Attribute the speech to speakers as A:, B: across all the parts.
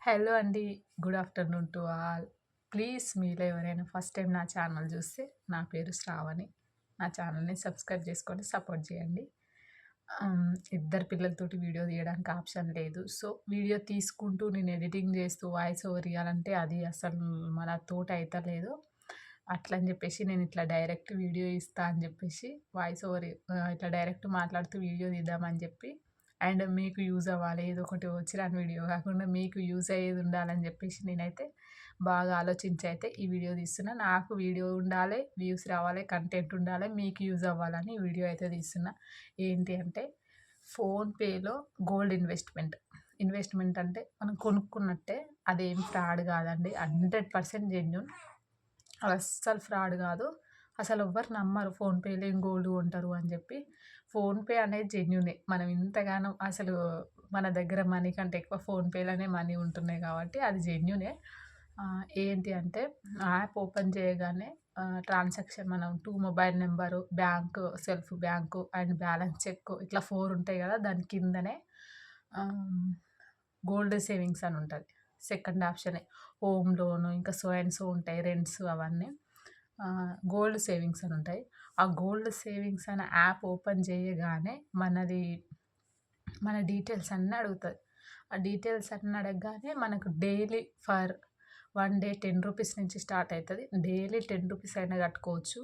A: Hello అండి. Good afternoon to all. Please మీలో ఎవరైనా ఫస్ట్ టైం నా ఛానల్ చూస్తే నా పేరు శ్రావణి. నా ఛానల్‌ని సబ్స్క్రైబ్ చేసుకొని సపోర్ట్ చేయండి. ఇద్దరు పిల్లలతోటి వీడియో తీయడానికి ఆప్షన్ లేదు. సో, వీడియో తీసుకుంటూ నేను ఎడిటింగ్ చేస్తూ వాయిస్ ఓవర్ ఇయ్యాలంటే అది అసలు మన తోటి అయితలేదు. అట్లని చెప్పేసి నేను ఇట్లా డైరెక్ట్ వీడియో ఇస్తా అని చెప్పేసి వాయిస్ ఓవర్ ఇట్లా డైరెక్ట్ మాట్లాడుతూ వీడియో తీద్దామని చెప్పి అండ్ మీకు యూజ్ అవ్వాలి. ఏదో ఒకటి వచ్చిరాని వీడియో కాకుండా మీకు యూజ్ అయ్యేది ఉండాలని చెప్పేసి నేనైతే బాగా ఆలోచించి అయితే ఈ వీడియో తీస్తున్నా. నాకు వీడియో ఉండాలి, వ్యూస్ రావాలి, కంటెంట్ ఉండాలి, మీకు యూజ్ అవ్వాలని ఈ వీడియో అయితే తీస్తున్నా. ఏంటి అంటే ఫోన్‌పేలో గోల్డ్ ఇన్వెస్ట్‌మెంట్. ఇన్వెస్ట్‌మెంట్ అంటే మనం కొనుక్కున్నట్టే. అదేం ఫ్రాడ్ కాదండి. 100% జెన్యూన్. అస్సలు ఫ్రాడ్ కాదు. అసలు ఎవ్వరు నమ్మరు ఫోన్‌పేలో ఏం గోల్డ్ కొంటారు అని చెప్పి. ఫోన్‌పే అనేది జెన్యూనే. మనం ఇంతగానం అసలు మన దగ్గర మనీ కంటే ఎక్కువ ఫోన్‌పేలోనే మనీ ఉంటున్నాయి కాబట్టి అది జెన్యూనే. ఏంటి అంటే యాప్ ఓపెన్ చేయగానే ట్రాన్సాక్షన్ మనం 2 mobile number, bank, self bank and balance check ఇట్లా 4 ఉంటాయి కదా! దాని కిందనే ఆహ్, గోల్డ్ సేవింగ్స్ అని ఉంటది. సెకండ్ ఆప్షనే. హోమ్ లోను ఇంకా సో అండ్ సో ఉంటాయి రెంట్స్ అవన్నీ. గోల్డ్ సేవింగ్స్ అని ఉంటాయి. ఆ గోల్డ్ సేవింగ్స్ అనే యాప్ ఓపెన్ చేయగానే మన డీటెయిల్స్ అన్నీ అడుగుతది. ఆ డీటెయిల్స్ అన్నీ అడగగానే మనకు డైలీ ఫర్ 1 డే రూ. 10 నుంచి స్టార్ట్ అయితది. డైలీ రూ. 10 అయినా కట్టుకోవచ్చు.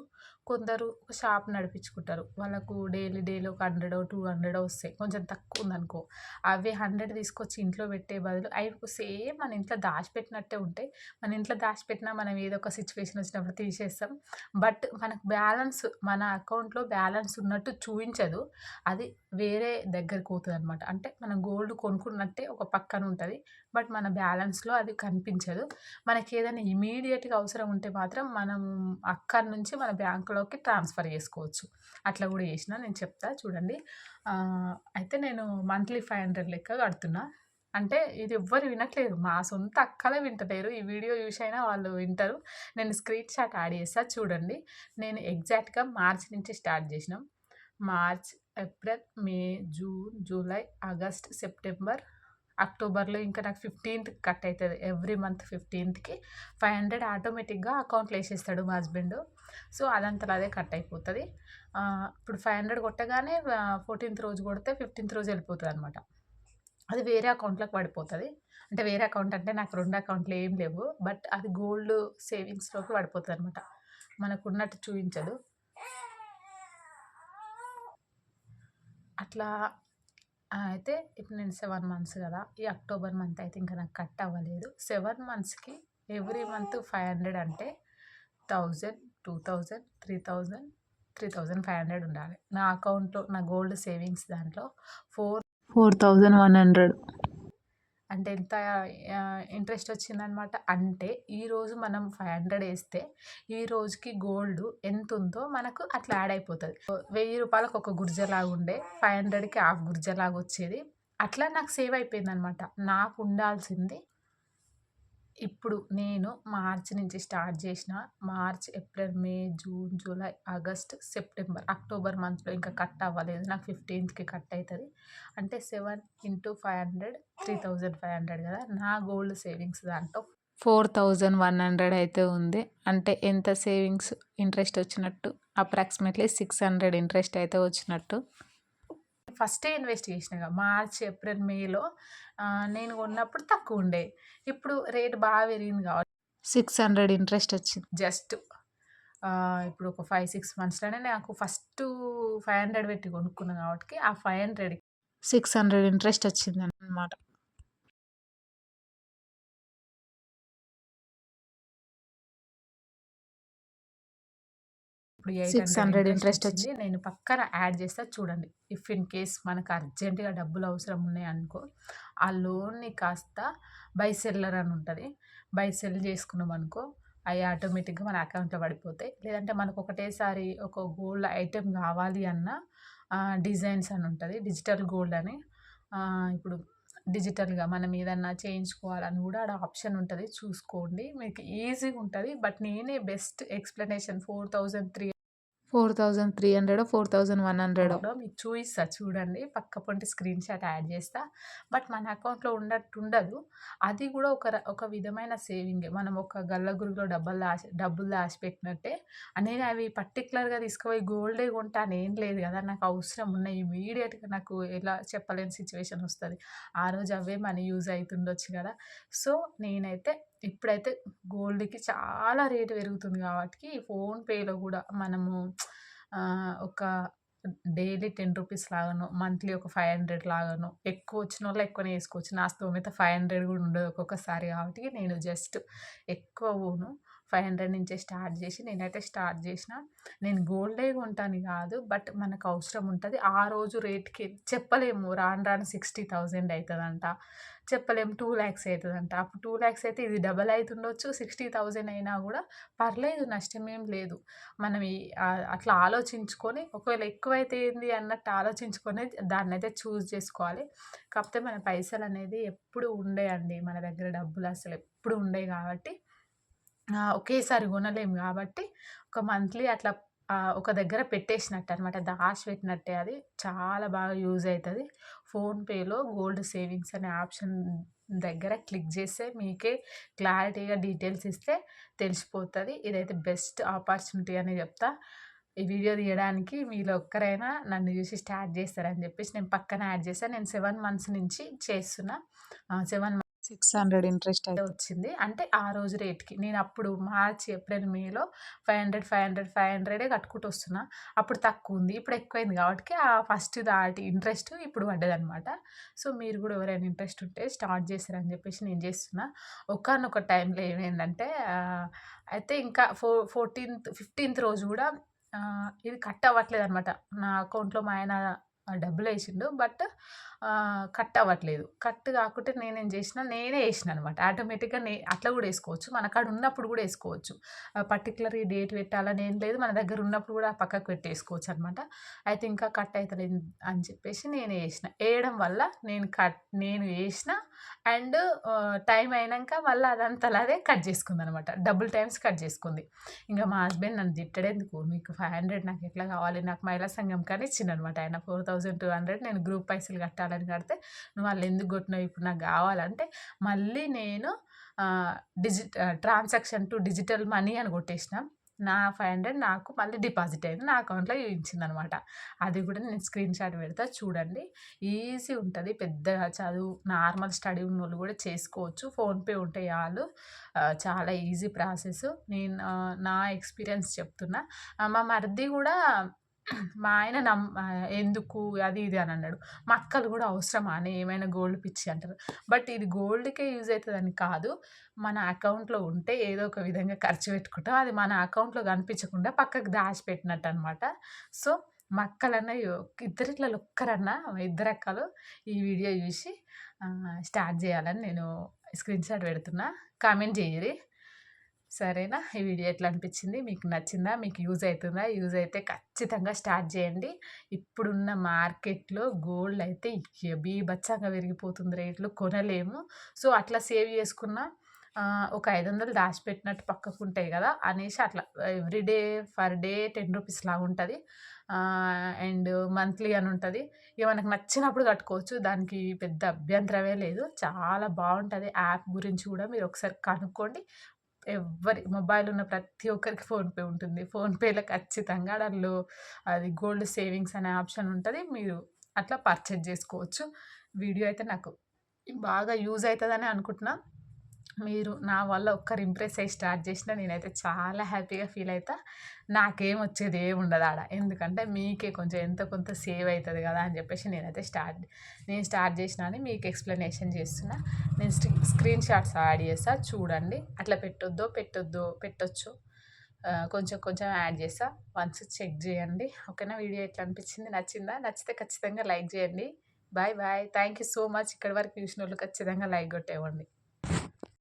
A: కొందరు ఒక షాప్ నడిపించుకుంటారు. వాళ్ళకు డైలీ ఒక 100 200 వస్తాయి. కొంచెం తక్కువ ఉందనుకో, అవే 100 తీసుకొచ్చి ఇంట్లో పెట్టే బదులు అవి సేమ్ మన ఇంట్లో దాచిపెట్టినట్టే ఉంటాయి. మన ఇంట్లో దాచిపెట్టినా మనం ఏదో ఒక సిచ్యువేషన్ వచ్చినప్పుడు తీసేస్తాం. బట్ మనకు బ్యాలెన్స్ మన అకౌంట్‌లో బ్యాలెన్స్ ఉన్నట్టు చూయించదు. అది వేరే దగ్గరికి పోతదనమాట. అంటే మనం గోల్డ్ కొనుక్కున్నట్టే ఒక పక్కన ఉంటది. బట్ మన బ్యాలెన్స్‌లో అది కనిపించదు. మనకేదైనా ఇమ్మీడియేట్‌గా అవసరం ఉంటే మాత్రం మనం అక్కడి నుంచి మన బ్యాంక్‌లోకి ట్రాన్స్‌ఫర్ చేసుకోవచ్చు. అట్లా గూడా చేసినా నేను చెప్తా చూడండి. అయితే నేను మంత్లీ 500 లెక్క కడుతున్నా. అంటే ఇది ఎవ్వరు వినట్లేదు. మా సొంత అక్కలే వింటలేరు. ఈ వీడియో చూసైనా వాళ్ళు వింటారు. నేను స్క్రీన్ షాట్ యాడ్ చేస్తా చూడండి. నేను ఎగ్జాక్ట్‌గా మార్చ్ నుంచి స్టార్ట్ చేసినాం. March, April, May, June, July, August, September, అక్టోబర్‌లో ఇంకా నాకు 15థ్ కట్ అయితది. ఎవ్రీ మంత్ 15థ్‌కి 500 ఆటోమేటిక్‌గా అకౌంట్‌లో ఏసేస్తాడు మా హస్బెండు. సో, అదంతల అదే కట్ అయిపోతది. ఇప్పుడు 500 కొట్టగానే 14థ్ రోజు కొడితే 15థ్ రోజు వెళ్ళిపోతదనమాట. అది వేరే అకౌంట్‌లోకి పడిపోతది. అంటే వేరే అకౌంట్ అంటే నాకు 2 అకౌంట్‌లు ఏం లేవు. బట్ అది గోల్డ్ సేవింగ్స్‌లోకి పడిపోతదనమాట. మనకున్నట్టు చూయించదు. అట్లా అయితే ఇప్పుడు నేను 7 మంత్స్ గదా! ఈ అక్టోబర్ మంత్ అయితే ఇంకా నాకు కట్ అవ్వలేదు. 7 మంత్స్‌కి ఎవ్రీ మంత్ 500 అంటే 1000, 2000, 3000, 3500 ఉండాలి. నా అకౌంట్‌లో నా గోల్డ్ సేవింగ్స్ దాంట్లో 4100 అంటే ఎంత ఇంట్రెస్ట్ వచ్చిందనమాట. అంటే ఈరోజు మనం 500 ఏస్తే ఈ రోజుకి గోల్డ్ ఎంతుందో మనకు అట్లా యాడ్ అయిపోతది. రూ. 1000కి ఒక గుర్జలాగుండే 500కి హాఫ్ గుర్జలాగొచ్చేది. అట్లా నాకు సేవ్ అయిపోయిందనమాట. నాకు ఉండాల్సింది ఇప్పుడు నేను మార్చ్ నుంచి స్టార్ట్ చేసిన. March, April, May, June, July, August, September, October మంత్‌లో ఇంకా కట్ అవ్వలేదు. నాకు 15థ్‌కి కట్ అయితది. అంటే 7 ఇంటూ 500 3500 కదా! నా గోల్డ్ సేవింగ్స్ దాంట్లో 4100 అయితే ఉంది. అంటే ఎంత సేవింగ్స్ ఇంట్రెస్ట్ వచ్చినట్టు అప్రాక్సిమేట్‌లీ 600 ఇంట్రెస్ట్ అయితే వచ్చినట్టు. ఫస్టే ఇన్వెస్ట్ చేసినగా మార్చ్, ఏప్రిల్, మేలో నేను కొన్నప్పుడు తక్కువుండే. ఇప్పుడు రేట్ బాగా పెరిగింది కాబట్టి 600 ఇంట్రెస్ట్ వచ్చింది. జస్ట్ ఇప్పుడు ఒక 5, 6 మంత్స్‌లోనే నాకు ఫస్టు 500 పెట్టి కొనుక్కున్నా కాబట్టికి ఆ 500కి 600 ఇంట్రెస్ట్ వచ్చిందనమాట. ఇప్పుడు 600 ఇంట్రెస్ట్ వచ్చింది. నేను పక్కన యాడ్ చేస్తా చూడండి. ఇఫ్ ఇన్ కేస్ మనకు అర్జెంట్‌గా డబ్బులు అవసరం ఉన్నాయనుకో, ఆ లోన్‌ని కాస్త బై సెల్లర్ అని ఉంటది. బై సెల్ చేసుకున్నామనుకో, అయి ఆటోమేటిక్‌గా మన అకౌంట్‌లో పడిపోతాయి. లేదంటే మనకు ఒకటేసారి ఒక గోల్డ్ ఐటెమ్ కావాలి అన్నా డిజైన్స్ అని ఉంటది. డిజిటల్ గోల్డ్ అని. ఇప్పుడు డిజిటల్‌గా మనం ఏదన్నా చేయించుకోవాలని కూడా ఆడ ఆప్షన్ ఉంటది. చూసుకోండి. మీకు ఈజీగా ఉంటది. బట్ నేనే బెస్ట్ ఎక్స్‌ప్లనేషన్ 4300 4300 4100 మీకు చూయిస్తా చూడండి. పక్క పొంటి స్క్రీన్‌షాట్ యాడ్ చేస్తా. బట్ మన అకౌంట్‌లో ఉన్నట్టుండదు. అది కూడా ఒక విధమైన సేవింగే. మనం ఒక గల్లగుర్రలో డబ్బులు దాచిపెట్టినట్టే. నేను అవి పర్టిక్యులర్‌గా తీసుకుపోయి గోల్డే కొంటా అని ఏం లేదు కదా! నాకు అవసరం ఉన్నాయి. ఇమ్మీడియేట్‌గా నాకు ఎలా చెప్పలేని సిట్యుయేషన్ వస్తది. ఆ రోజు అవే మనీ యూజ్ అయితుండొచ్చు కదా! సో, నేనైతే ఇప్పుడైతే గోల్డ్‌కి చాలా రేట్ పెరుగుతుంది కాబట్టికి ఫోన్‌పేలో గూడా మనము ఒక డైలీ రూ. 10 లాగానో, మంత్లీ ఒక 500 లాగానో, ఎక్కువొచ్చినోళ్ళు ఎక్కువనే ఏసుకోవచ్చు. నా స్తోమత 500 గూడా ఉండదు ఒక్కొక్కసారి కాబట్టి నేను జస్ట్ ఎక్కువ పోను. 500 నుంచే స్టార్ట్ జేసి నేనైతే స్టార్ట్ జేసినా. నేను గోల్డే కొంటాను గాదు. బట్ మనకు అవసరం ఉంటది. ఆ రోజు రేట్‌కి చెప్పలేము. రాను రాను 60,000 అయితదంట. చెప్పలేము 2,00,000 అయితదంట. అప్పుడు 2,00,000 అయితే ఇది డబల్ అయితుండొచ్చు. 60,000 అయినా గూడా పర్లేదు, నష్టమేం లేదు. మనం అట్లా ఆలోచించుకొని ఒకవేళ ఎక్కువైతే ఏంది అన్నట్టు ఆలోచించుకొని దాన్నైతే చూజ్ చేసుకోవాలి. కాకపోతే మన పైసలనేది ఎప్పుడు ఉండేయండి. మన దగ్గర డబ్బులు అసలెప్పుడు ఉండేయి గాబట్టి ఒకేసారి కొనలేము గాబట్టి ఒక మంత్లీ అట్లా ఒక దగ్గర పెట్టేసినట్టనమాట. దాచిపెట్టినట్టే అది. చాలా బాగా యూజ్ అయితది. ఫోన్‌పేలో గోల్డ్ సేవింగ్స్ అనే ఆప్షన్ దగ్గర క్లిక్ చేస్తే మీకే క్లారిటీగా డీటెయిల్స్ ఇస్తే తెలిసిపోతది. ఇదైతే బెస్ట్ ఆపర్చునిటీ అనే చెప్తా. ఈ వీడియో తీయడానికి మీలో ఒక్కరైనా నన్ను చూసి స్టార్ట్ చేస్తారని చెప్పేసి నేను పక్కన యాడ్ చేశా. నేను 7 మంత్స్ నుంచి చేస్తున్నా. 7 600 ఇంట్రెస్ట్ అయితే వచ్చింది. అంటే ఆ రోజు రేట్‌కి. నేనప్పుడు మార్చ్, ఏప్రిల్, మేలో 500, 500, 500 కట్టుకుంటూ వస్తున్నా. అప్పుడు తక్కువుంది. ఇప్పుడు ఎక్కువైంది కాబట్టికి ఫస్ట్ దాటి ఇంట్రెస్ట్ ఇప్పుడు పడ్డదనమాట. సో, మీరు కూడా ఎవరైనా ఇంట్రెస్ట్ ఉంటే స్టార్ట్ చేస్తారని చెప్పేసి నేను చేస్తున్నా. ఒకానొక టైంలో ఏమైందంటే అయితే ఇంకా 15థ్ రోజు కూడా ఇది కట్ అవ్వట్లేదనమాట. నా అకౌంట్‌లో మా ఆయన డబ్బులేసిండు. బట్ కట్ అవ్వట్లేదు. కట్ కాకుంటే నేనేం చేసినా, నేనే ఏసినా అనమాట. ఆటోమేటిక్‌గా అట్లా కూడా ఏసుకోవచ్చు. మన కాడ ఉన్నప్పుడు కూడా ఏసుకోవచ్చు. పర్టిక్యులర్ ఈ డేట్ పెట్టాలని ఏం లేదు. మన దగ్గర ఉన్నప్పుడు కూడా పక్కకు పెట్టేసుకోవచ్చనమాట. అయితే ఇంకా కట్ అయితలేదు అని చెప్పేసి నేనే ఏసిన. ఏయడం వల్ల నేను ఏసిన అండ్ టైం అయినంక మళ్ళా అదంతల అదే కట్ చేసుకుందనమాట. డబుల్ టైమ్స్ కట్ చేసుకుంది. ఇంక మా హస్బెండ్ నన్ను తిట్టడెందుకు, నీకు 500 నాకెట్లా కావాలి, నాకు మహిళా సంఘం కానీ ఇచ్చిండనమాట ఆయన. 4,200 నేను గ్రూప్ పైసలు కట్టాలని కడితే, నువ్వు వాళ్ళు ఎందుకు కొట్టినావు, ఇప్పుడు నాకు కావాలంటే మళ్ళీ నేను ట్రాన్సాక్షన్ టు డిజిటల్ మనీ అని కొట్టేసిన. నా 500 నాకు మళ్ళీ డిపాజిట్ అయింది. నా అకౌంట్‌లో చూయించిందనమాట. అది కూడా నేను స్క్రీన్‌షాట్ పెడతా చూడండి. ఈజీ ఉంటది. పెద్దగా నార్మల్ స్టడీ ఉన్నోళ్ళు కూడా చేసుకోవచ్చు. ఫోన్‌పే ఉంటే చాలు. చాలా ఈజీ ప్రాసెస్. నేను నా ఎక్స్‌పీరియన్స్ చెప్తున్నా. మా మరిది కూడా మా ఆయన ఎందుకు అది ఇది అని అన్నాడు. మా అక్కలు కూడా అవసరమానే ఏమైనా గోల్డ్ పిచ్చి అంటారు. బట్ ఇది గోల్డ్‌కే యూజ్ అయితదని కాదు. మన అకౌంట్‌లో ఉంటే ఏదో ఒక విధంగా ఖర్చు పెట్టుకుంటాం. అది మన అకౌంట్‌లో కనిపించకుండా పక్కకు దాచిపెట్టినట్టనమాట. సో, మా అక్కలన్నా ఇద్దరిట్లలో ఒక్కరన్నా ఇద్దరక్కలు ఈ వీడియో చూసి స్టార్ట్ చేయాలని నేను స్క్రీన్‌షాట్ పెడుతున్నా. కామెంట్ చేయిరి. సరేనా? ఈ వీడియో ఎట్లా అనిపించింది? మీకు నచ్చిందా? మీకు యూజ్ అయితుందా? యూజ్ అయితే ఖచ్చితంగా స్టార్ట్ చేయండి. ఇప్పుడున్న మార్కెట్‌లో గోల్డ్ అయితే బీభత్సంగా పెరిగిపోతుంది రేట్లు. కొనలేము. సో, అట్లా సేవ్ చేసుకున్న ఒక 500 దాచిపెట్టినట్టు పక్కకుంటాయి కదా! అనేసి అట్లా ఎవ్రీ డే, పర్ డే రూ. 10 లాగుంటది. అండ్ మంత్లీ అని ఉంటది. ఇక మనకు నచ్చినప్పుడు కట్టుకోవచ్చు. దానికి పెద్ద అభ్యంతరమే లేదు. చాలా బావుంటది. యాప్ గురించి కూడా మీరు ఒకసారి కనుక్కోండి. ఎవ్వరి మొబైల్ ఉన్న ప్రతి ఒక్కరికి ఫోన్‌పే ఉంటుంది. ఫోన్‌పేలో ఖచ్చితంగా దాంట్లో అది గోల్డ్ సేవింగ్స్ అనే ఆప్షన్ ఉంటది. మీరు అట్లా పర్చేజ్ చేసుకోవచ్చు. వీడియో అయితే నాకు బాగా యూజ్ అయితదనే అనుకుంటున్నా. మీరు నా వల్ల ఒక్కరు ఇంప్రెస్ అయ్యి స్టార్ట్ చేసినా నేనైతే చాలా హ్యాపీగా ఫీల్ అయితా. నాకేం వచ్చేది ఏముండదాడ. ఎందుకంటే మీకే కొంచెం ఎంతో కొంత సేవ్ అయితది కదా! అని చెప్పేసి నేను స్టార్ట్ చేసినా అని మీకు ఎక్స్‌ప్లనేషన్ చేస్తున్నా. నేను స్క్రీన్ షాట్స్ యాడ్ చేస్తా చూడండి. అట్లా పెట్టొచ్చు. కొంచెం కొంచెం యాడ్ చేస్తా. వన్స్ చెక్ చేయండి. ఓకేనా? వీడియో ఎట్లా అనిపించింది? నచ్చిందా? నచ్చితే ఖచ్చితంగా లైక్ చేయండి. Bye bye. Thank you so much. ఇక్కడి వరకు చూసినోళ్ళు ఖచ్చితంగా లైక్ కొట్టేవ్వండి.